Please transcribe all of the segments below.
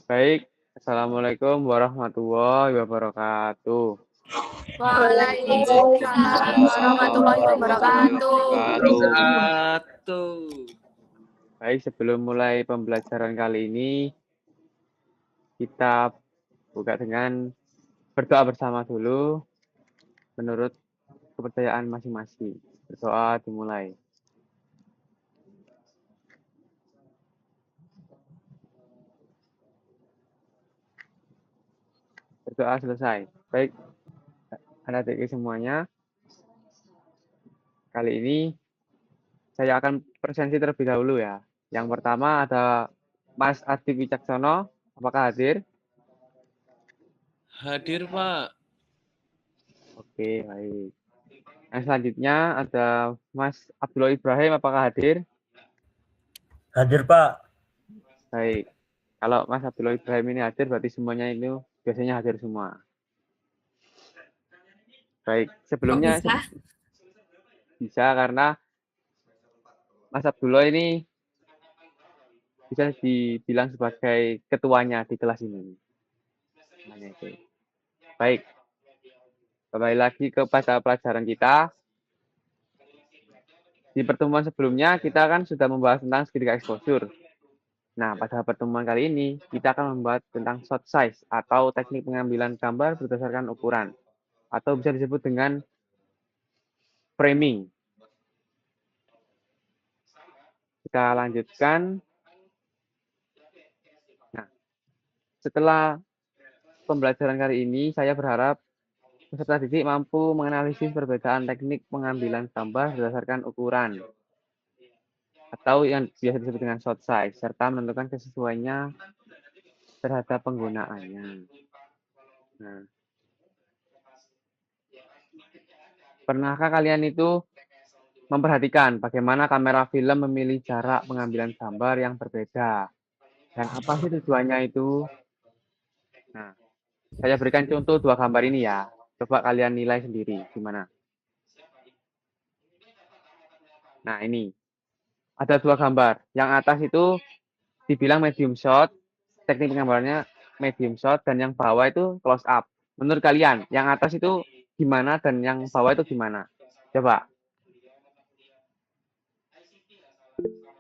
Baik, Assalamualaikum warahmatullahi wabarakatuh. Waalaikumsalam warahmatullahi wabarakatuh. Baik, sebelum mulai pembelajaran kali ini, kita buka dengan berdoa bersama dulu menurut kepercayaan masing-masing. Berdoa dimulai. Berdoa selesai. Baik, adik-adik semuanya. Kali ini saya akan presentasi terlebih dahulu ya. Yang pertama ada Mas Adi Wicaksono. Apakah hadir? Hadir, Pak. Oke, baik. Yang selanjutnya ada Mas Abdullah Ibrahim. Apakah hadir? Hadir, Pak. Baik. Kalau Mas Abdullah Ibrahim ini hadir, berarti semuanya itu biasanya hadir semua. Baik, sebelumnya bisa karena Mas Abdullah ini bisa dibilang sebagai ketuanya di kelas ini. Namanya itu. Baik, kembali lagi kepada pelajaran kita. Di pertemuan sebelumnya kita kan sudah membahas tentang segitiga exposure. Nah, pada pertemuan kali ini kita akan membahas tentang shot size atau teknik pengambilan gambar berdasarkan ukuran atau bisa disebut dengan framing. Kita lanjutkan. Nah, setelah pembelajaran kali ini, saya berharap peserta didik mampu menganalisis perbedaan teknik pengambilan gambar berdasarkan ukuran atau yang biasa disebut dengan shot size, serta menentukan kesesuaiannya terhadap penggunaannya. Nah, pernahkah kalian itu memperhatikan bagaimana kamera film memilih jarak pengambilan gambar yang berbeda? Dan apa sih tujuannya itu? Nah, saya berikan contoh dua gambar ini ya. Coba kalian nilai sendiri gimana. Nah, ini. Ada dua gambar. Yang atas itu dibilang medium shot, teknik penggambarannya medium shot, dan yang bawah itu close up. Menurut kalian, yang atas itu gimana dan yang bawah itu gimana? Coba.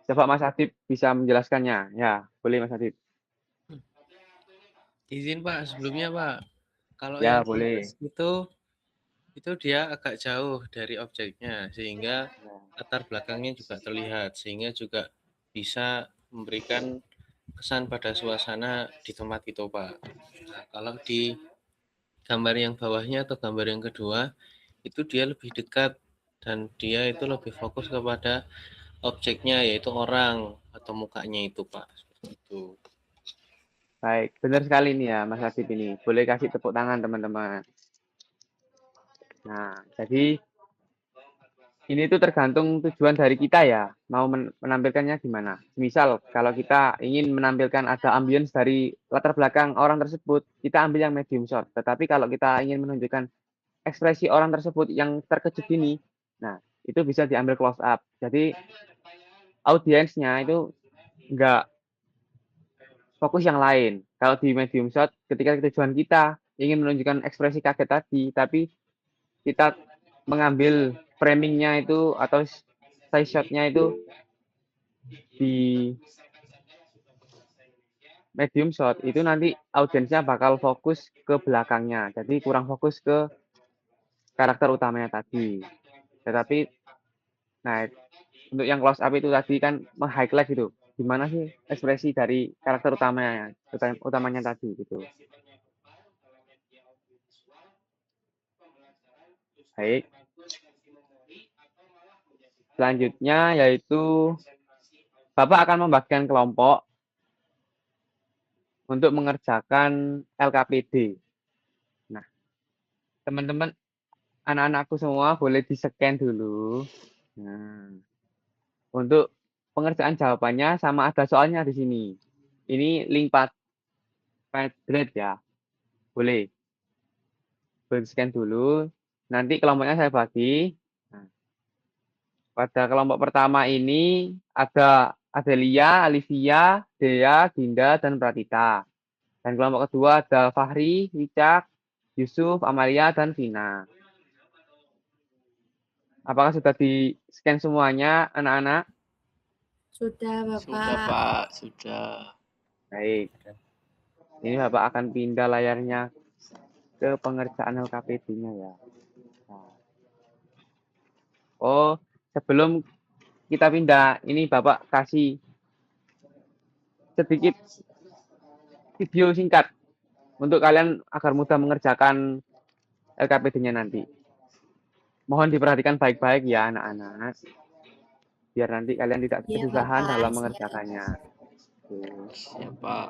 Coba Mas Adib bisa menjelaskannya. Ya, boleh Mas Adib. Izin, Pak, sebelumnya, Pak. Kalau Ya, yang boleh. itu dia agak jauh dari objeknya sehingga latar belakangnya juga terlihat sehingga juga bisa memberikan kesan pada suasana di tempat itu, Pak. Nah, kalau di gambar yang bawahnya atau gambar yang kedua itu dia lebih dekat dan dia itu lebih fokus kepada objeknya yaitu orang atau mukanya itu, Pak. Seperti itu. Baik, benar sekali nih ya Mas Adib ini. Boleh kasih tepuk tangan teman-teman. Nah, jadi ini tuh tergantung tujuan dari kita ya, mau menampilkannya gimana. Misal, kalau kita ingin menampilkan ada ambience dari latar belakang orang tersebut, kita ambil yang medium shot. Tetapi kalau kita ingin menunjukkan ekspresi orang tersebut yang terkejut ini, nah, itu bisa diambil close up. Jadi, audiensnya itu nggak fokus yang lain. Kalau di medium shot, ketika tujuan kita ingin menunjukkan ekspresi kaget tadi, tapi kita mengambil framingnya itu atau size shotnya itu di medium shot, itu nanti audiensnya bakal fokus ke belakangnya. Jadi kurang fokus ke karakter utamanya tadi. Tetapi, nah untuk yang close up itu tadi kan meng-highlight gitu. Gimana sih ekspresi dari karakter utamanya tadi gitu. Baik. Selanjutnya yaitu Bapak akan membagikan kelompok untuk mengerjakan LKPD. Nah, teman-teman, anak-anakku semua boleh di-scan dulu. Nah, untuk pengerjaan jawabannya sama ada soalnya di sini. Ini link Padlet ya. Boleh. Boleh di-scan dulu. Nanti kelompoknya saya bagi. Nah, pada kelompok pertama ini ada Adelia, Alivia, Dea, Dinda, dan Pratita. Dan kelompok kedua ada Fahri, Wicak, Yusuf, Amalia, dan Vina. Apakah sudah di-scan semuanya, anak-anak? Sudah, Bapak. Sudah, Pak. Sudah. Baik. Ini Bapak akan pindah layarnya ke pengerjaan LKPD-nya ya. Nah. Oh, sebelum kita pindah, ini Bapak kasih sedikit video singkat untuk kalian agar mudah mengerjakan LKPD-nya nanti. Mohon diperhatikan baik-baik ya anak-anak. Biar nanti kalian tidak Iya, kesusahan Bapak. dalam Siap. mengerjakannya. Oke. Siap, Pak.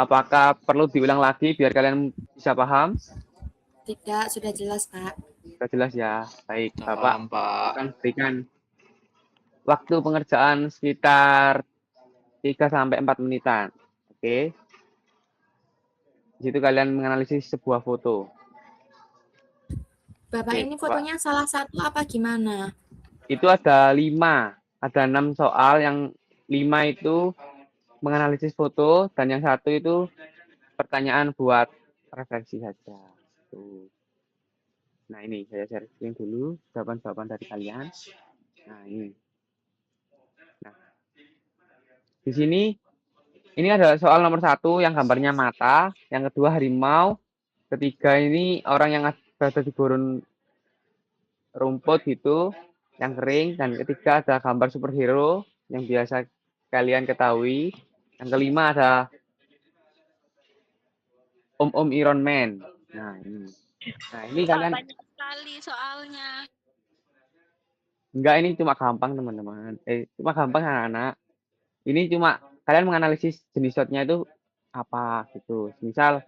Apakah perlu diulang lagi biar kalian bisa paham? Tidak, sudah jelas, Pak. Sudah jelas ya. Baik, Sudah Bapak paham, Pak. akan berikan waktu pengerjaan sekitar 3-4 menitan. Oke. Di situ kalian menganalisis sebuah foto. Bapak, Oke, ini Bapak. fotonya salah satu apa gimana? Itu ada 5. Ada 6 soal, yang 5 itu menganalisis foto, dan yang 1 itu pertanyaan buat refleksi saja. Tuh. Nah ini, saya share screen dulu, jawaban-jawaban dari kalian. Nah ini. Nah, di sini, ini ada soal nomor 1 yang gambarnya mata, yang kedua harimau, ketiga ini orang yang berada di gurun rumput gitu, yang kering, dan ketiga ada gambar superhero yang biasa kalian ketahui. Yang kelima ada Om Iron Man. Nah ini. Nah ini kalian. Banyak sekali soalnya. Enggak, ini cuma gampang teman-teman. Cuma gampang anak-anak. Ini cuma kalian menganalisis jenis shotnya itu apa gitu. Misal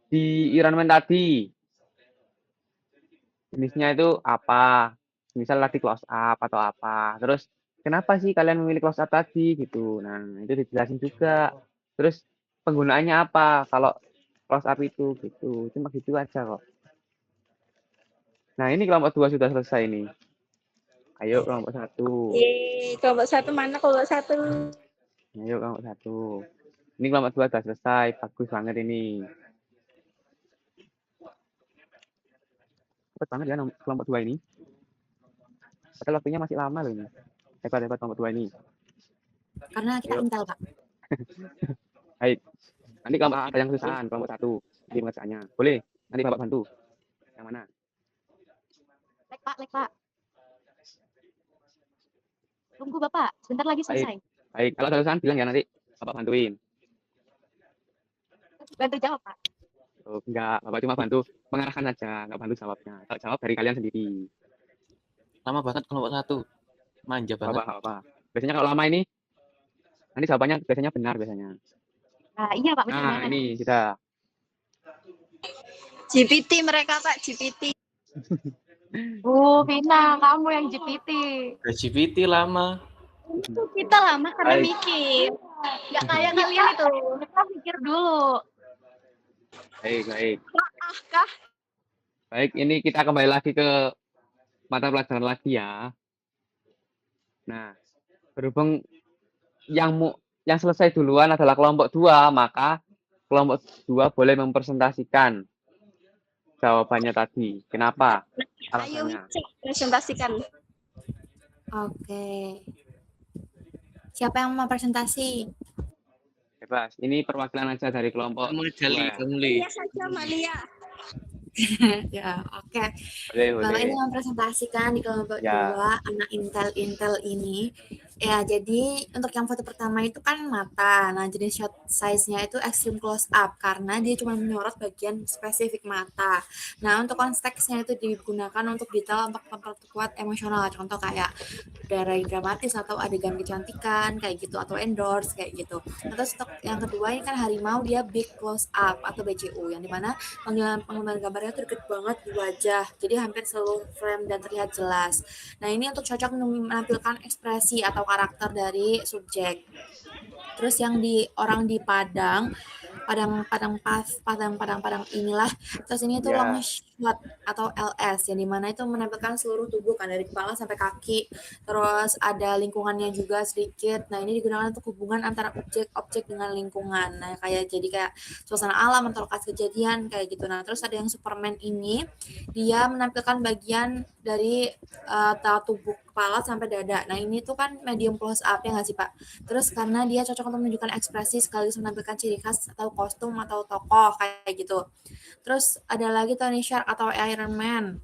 di Iron Man tadi jenisnya itu apa? Misal tadi close up atau apa. Terus kenapa sih kalian memilih close up tadi gitu. Nah, itu dijelasin juga. Terus penggunaannya apa kalau close up itu gitu. Cuma gitu aja kok. Nah, ini kelompok 2 sudah selesai nih. Ayo kelompok 1. Kelompok 1 mana kelompok 1? Ayo kelompok 1. Ini kelompok 2 sudah selesai. Bagus banget ini. Cepat banget ya kelompok 2 ini. Padahal waktunya masih lama loh ini. Hebat kelompok 2 ini. Karena kita intel, Pak. Baik. Nanti kalau ada yang kesusahan kelompok 1 di pengerjaannya, boleh nanti Bapak bantu. Yang mana? Lek Pak. Tunggu Bapak, sebentar lagi selesai. Baik. Kalau ada kesusahan bilang ya, nanti Bapak bantuin. Bantu jawab, Pak. Oh, enggak, Bapak cuma bantu mengarahkan saja, enggak bantu jawabnya. Kalau jawab dari kalian sendiri. Lama banget kelompok 1. Manja banget. Apa. Biasanya kalau lama ini nanti jawabannya biasanya benar biasanya. Nah, iya Pak, benar Nah, banget. ini sudah. GPT mereka, Pak, GPT. Vina, kamu yang GPT. GPT lama. Itu kita lama karena Baik. mikir. Nggak kayak kalian itu. Kita pikir dulu. Baik. Kah? Baik, ini kita kembali lagi ke mata pelajaran lagi ya. Nah, berhubung yang selesai duluan adalah kelompok 2, maka kelompok 2 boleh mempresentasikan jawabannya tadi. Kenapa? Ayo, Alasannya. presentasikan. Oke. Siapa yang mau presentasi? Bebas. Ini perwakilan aja dari kelompok Kamu 2. Iya saja, Malia. Ya, oke. Boleh. Bapak ini mempresentasikan di kelompok Ya. 2 anak Intel ini. Ya, jadi untuk yang foto pertama itu kan mata. Nah, jenis shot size-nya itu extreme close up karena dia cuma menyorot bagian spesifik mata. Nah, untuk konteksnya itu digunakan untuk detail untuk memperkuat emosional. Contoh kayak darai dramatis atau adegan kecantikan kayak gitu atau endorse kayak gitu. Terus untuk yang kedua ini kan harimau, dia big close up atau BCU yang dimana pengambilan gambarnya tuh deket banget di wajah, jadi hampir seluruh frame dan terlihat jelas. Nah, ini untuk cocok menampilkan ekspresi atau karakter dari subjek. Terus yang di orang di Padang inilah. Terus ini tuh Ya. long shot atau LS yang dimana itu menampilkan seluruh tubuh kan dari kepala sampai kaki. Terus ada lingkungannya juga sedikit. Nah ini digunakan untuk hubungan antara objek dengan lingkungan. Nah kayak suasana alam atau lokasi kejadian kayak gitu. Nah terus ada yang Superman ini dia menampilkan bagian dari tubuh kepala sampai dada. Nah ini tuh kan medium close up ya nggak sih Pak? Terus karena dia cocok untuk menunjukkan ekspresi sekaligus menampilkan ciri khas atau kostum atau tokoh kayak gitu. Terus ada lagi Tony Stark atau Iron Man.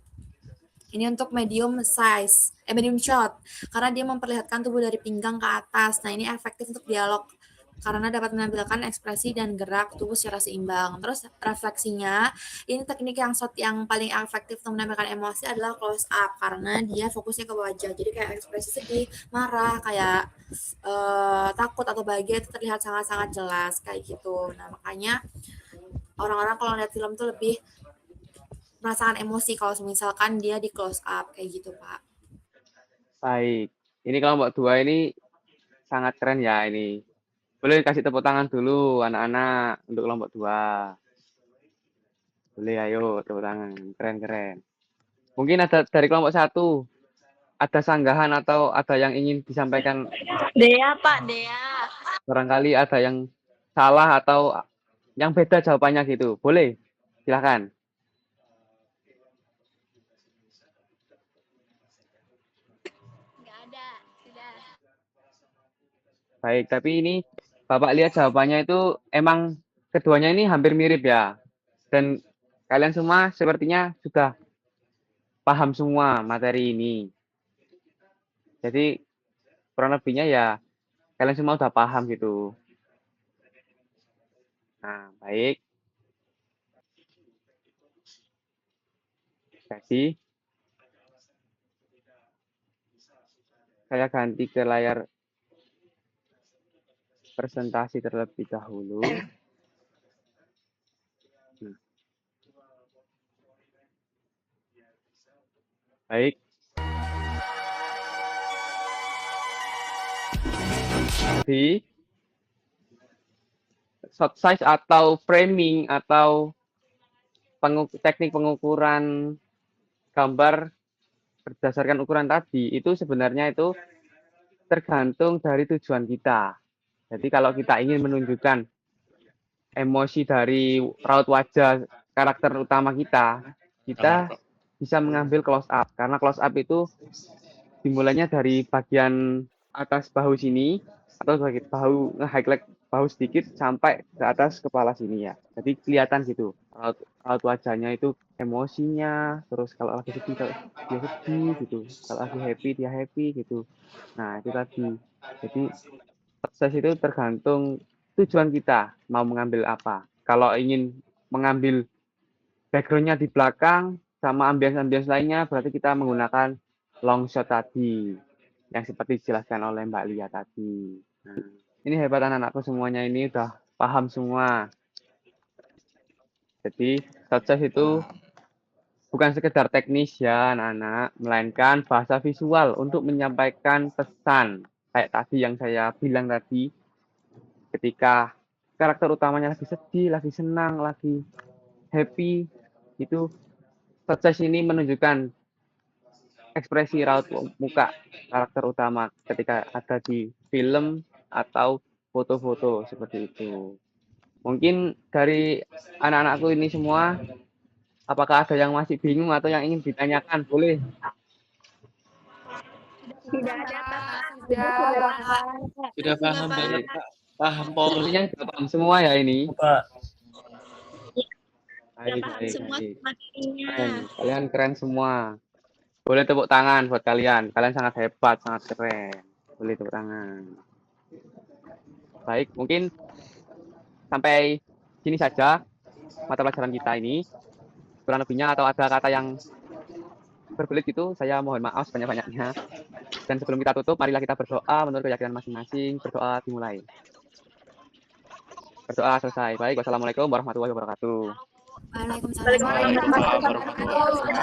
Ini untuk medium shot karena dia memperlihatkan tubuh dari pinggang ke atas. Nah, ini efektif untuk dialog karena dapat menampilkan ekspresi dan gerak tubuh secara seimbang. Terus refleksinya, ini teknik yang shot yang paling efektif untuk menampilkan emosi adalah close up karena dia fokusnya ke wajah. Jadi kayak ekspresi sedih, marah, kayak takut atau bahagia itu terlihat sangat-sangat jelas kayak gitu. Nah, makanya orang-orang kalau lihat film tuh lebih merasakan emosi kalau misalkan dia di close up kayak gitu, Pak. Baik. Ini kelompok 2 ini sangat keren ya ini. Boleh kasih tepuk tangan dulu anak-anak untuk kelompok 2. Boleh, ayo tepuk tangan. Keren-keren. Mungkin ada dari kelompok 1. Ada sanggahan atau ada yang ingin disampaikan? Dea, Pak, Dea. Barangkali ada yang salah atau yang beda jawabannya gitu. Boleh? Silahkan. Nggak ada, sudah. Baik, tapi ini Bapak lihat jawabannya itu emang keduanya ini hampir mirip ya. Dan kalian semua sepertinya sudah paham semua materi ini. Jadi kurang lebihnya ya kalian semua udah paham gitu. Nah, baik. Jadi saya ganti ke layar presentasi terlebih dahulu. Baik. Jadi shot size atau framing atau teknik pengukuran gambar berdasarkan ukuran tadi itu sebenarnya itu tergantung dari tujuan kita. Jadi kalau kita ingin menunjukkan emosi dari raut wajah karakter utama kita bisa mengambil close up. Karena close up itu dimulainya dari bagian atas bahu sini atau bagian bahu nge-highlight bahu sedikit sampai ke atas kepala sini ya. Jadi kelihatan gitu raut wajahnya itu emosinya, terus kalau lagi sedih dia sedih gitu, kalau lagi happy dia happy gitu. Nah itu tadi. Jadi sukses itu tergantung tujuan kita mau mengambil apa. Kalau ingin mengambil background-nya di belakang sama ambience-ambience lainnya berarti kita menggunakan long shot tadi yang seperti dijelaskan oleh Mbak Lia tadi. Nah, ini hebat anak-anakku semuanya ini udah paham semua. Jadi sukses itu bukan sekedar teknis ya anak-anak, melainkan bahasa visual untuk menyampaikan pesan. Kayak tadi yang saya bilang tadi, ketika karakter utamanya lagi sedih, lagi senang, lagi happy, itu sukses ini menunjukkan ekspresi raut muka karakter utama ketika ada di film atau foto-foto seperti itu. Mungkin dari anak-anakku ini semua, apakah ada yang masih bingung atau yang ingin ditanyakan? Boleh. Tidak ada, Pak. Sudah paham banget, Pak. Paham poin. Sepertinya sudah paham semua ya ini. Pak. Sudah paham semua Baik. materinya. Kalian keren semua. Boleh tepuk tangan buat kalian. Kalian sangat hebat, sangat keren. Boleh tepuk tangan. Baik, mungkin sampai sini saja mata pelajaran kita ini. Kurang lebihnya atau ada kata yang berbelit gitu, saya mohon maaf sebanyak-banyaknya. Dan sebelum kita tutup, marilah kita berdoa menurut keyakinan masing-masing. Berdoa dimulai. Berdoa selesai. Baik, wassalamualaikum warahmatullahi wabarakatuh. Waalaikumsalam warahmatullahi wabarakatuh.